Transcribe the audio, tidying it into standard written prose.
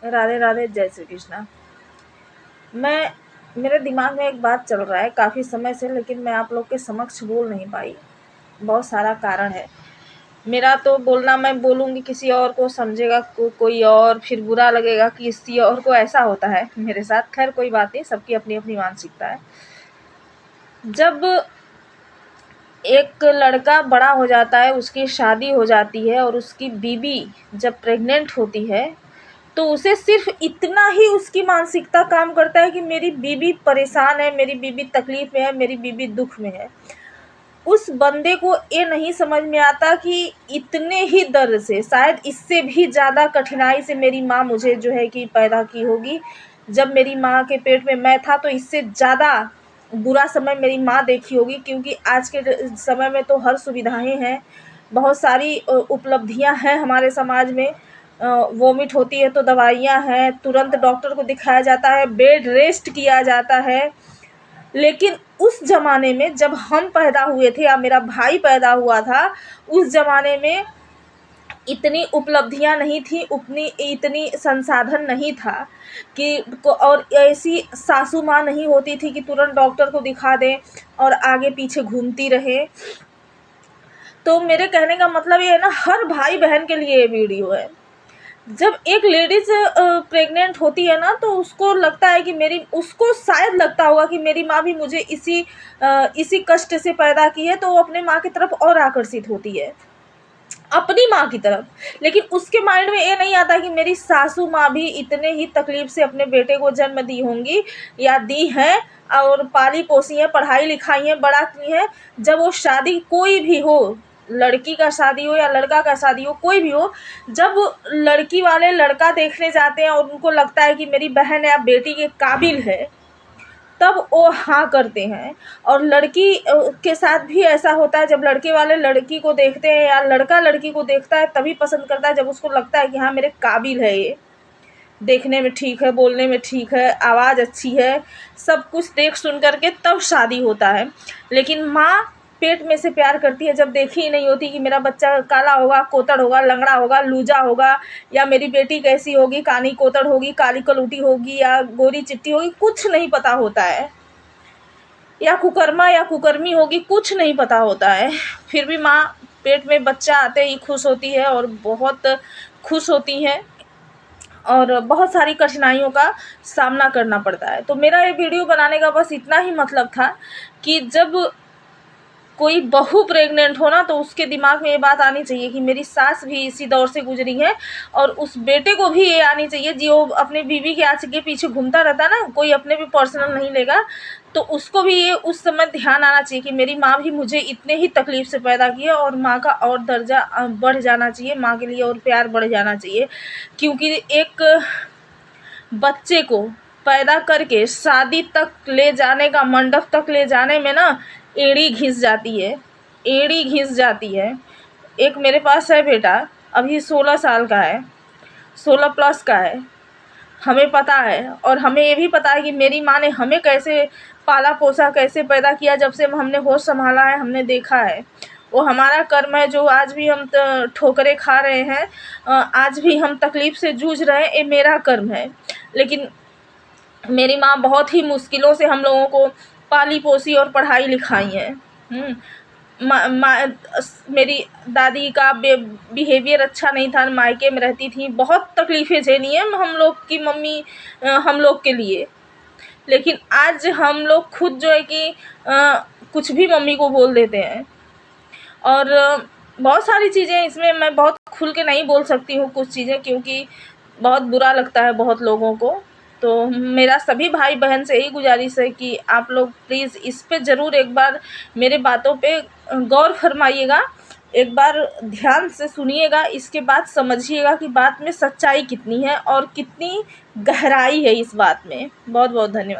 राधे राधे, जय श्री कृष्णा। मेरे दिमाग में एक बात चल रहा है काफ़ी समय से, लेकिन मैं आप लोग के समक्ष बोल नहीं पाई। बहुत सारा कारण है। मेरा तो बोलना, मैं बोलूँगी किसी और को समझेगा कोई और, फिर बुरा लगेगा कि किसी और को ऐसा होता है मेरे साथ। खैर कोई बात नहीं, सबकी अपनी अपनी मानसिकता है। जब एक लड़का बड़ा हो जाता है, उसकी शादी हो जाती है और उसकी बीवी जब प्रेग्नेंट होती है, तो उसे सिर्फ इतना ही उसकी मानसिकता काम करता है कि मेरी बीवी परेशान है, मेरी बीवी तकलीफ में है, मेरी बीवी दुख में है। उस बंदे को ये नहीं समझ में आता कि इतने ही दर्द से, शायद इससे भी ज़्यादा कठिनाई से मेरी माँ मुझे जो है कि पैदा की होगी। जब मेरी माँ के पेट में मैं था तो इससे ज़्यादा बुरा समय मेरी माँ देखी होगी, क्योंकि आज के समय में तो हर सुविधाएं हैं, बहुत सारी उपलब्धियां हैं हमारे समाज में। वोमिट होती है तो दवाइयाँ हैं, तुरंत डॉक्टर को दिखाया जाता है, बेड रेस्ट किया जाता है। लेकिन उस ज़माने में जब हम पैदा हुए थे या मेरा भाई पैदा हुआ था, उस ज़माने में इतनी उपलब्धियां नहीं थी, इतनी संसाधन नहीं था कि और ऐसी सासू माँ नहीं होती थी कि तुरंत डॉक्टर को दिखा दें और आगे पीछे घूमती रहे। तो मेरे कहने का मतलब ये है ना, हर भाई बहन के लिए ये वीडियो है। जब एक लेडीज प्रेग्नेंट होती है ना, तो उसको लगता है कि उसको शायद लगता होगा कि मेरी माँ भी मुझे इसी कष्ट से पैदा की है, तो वो अपने माँ की तरफ और आकर्षित होती है, अपनी माँ की तरफ। लेकिन उसके माइंड में ये नहीं आता कि मेरी सासू माँ भी इतने ही तकलीफ से अपने बेटे को जन्म दी होंगी या दी हैं, और पाली पोसी है, पढ़ाई लिखाई है, बड़ा की है। जब वो शादी कोई भी हो, लड़की का शादी हो या लड़का का शादी हो, कोई भी हो, जब लड़की वाले लड़का देखने जाते हैं और उनको लगता है कि मेरी बहन या बेटी के काबिल है, तब वो हाँ करते हैं। और लड़की के साथ भी ऐसा होता है, जब लड़के वाले लड़की को देखते हैं या लड़का लड़की को देखता है तभी पसंद करता है, जब उसको लगता है कि हाँ मेरे काबिल है, ये देखने में ठीक है, बोलने में ठीक है, आवाज़ अच्छी है, सब कुछ देख सुन करके तब शादी होता है। लेकिन माँ पेट में से प्यार करती है जब देखी ही नहीं होती कि मेरा बच्चा काला होगा, कोतड़ होगा, लंगड़ा होगा, लूजा होगा, या मेरी बेटी कैसी होगी, कानी कोतड़ होगी, काली कलूटी होगी या गोरी चिट्टी होगी, कुछ नहीं पता होता है, या कुकर्मा या कुकर्मी होगी, कुछ नहीं पता होता है। फिर भी माँ पेट में बच्चा आते ही खुश होती है और बहुत खुश होती है, और बहुत सारी कठिनाइयों का सामना करना पड़ता है। तो मेरा ये वीडियो बनाने का बस इतना ही मतलब था कि जब कोई बहू प्रेग्नेंट हो ना, तो उसके दिमाग में ये बात आनी चाहिए कि मेरी सास भी इसी दौर से गुजरी है, और उस बेटे को भी ये आनी चाहिए जो अपनी बीवी के आगे पीछे घूमता रहता है ना, कोई अपने भी पर्सनल नहीं लेगा, तो उसको भी ये उस समय ध्यान आना चाहिए कि मेरी माँ भी मुझे इतने ही तकलीफ से पैदा की है, और माँ का और दर्जा बढ़ जाना चाहिए, माँ के लिए और प्यार बढ़ जाना चाहिए। क्योंकि एक बच्चे को पैदा करके शादी तक ले जाने का, मंडप तक ले जाने में ना एड़ी घिस जाती है, एड़ी घिस जाती है। एक मेरे पास है बेटा, अभी 16 साल का है, 16 प्लस का है। हमें पता है, और हमें ये भी पता है कि मेरी माँ ने हमें कैसे पाला पोसा, कैसे पैदा किया। जब से हमने होश संभाला है, हमने देखा है, वो हमारा कर्म है। जो आज भी हम ठोकरें खा रहे हैं, आज भी हम तकलीफ़ से जूझ रहे हैं, ये मेरा कर्म है। लेकिन मेरी माँ बहुत ही मुश्किलों से हम लोगों को पाली पोसी और पढ़ाई लिखाई है। मेरी दादी का बिहेवियर अच्छा नहीं था, मायके में रहती थी, बहुत तकलीफ़ें झेली हैं हम लोग की मम्मी हम लोग के लिए। लेकिन आज हम लोग खुद जो है कि कुछ भी मम्मी को बोल देते हैं, और बहुत सारी चीज़ें इसमें मैं बहुत खुल के नहीं बोल सकती हूँ कुछ चीज़ें, क्योंकि बहुत बुरा लगता है बहुत लोगों को। तो मेरा सभी भाई बहन से यही गुजारिश है कि आप लोग प्लीज़ इस पे ज़रूर एक बार मेरे बातों पे गौर फरमाइएगा, एक बार ध्यान से सुनिएगा, इसके बाद समझिएगा कि बात में सच्चाई कितनी है और कितनी गहराई है इस बात में। बहुत बहुत धन्यवाद।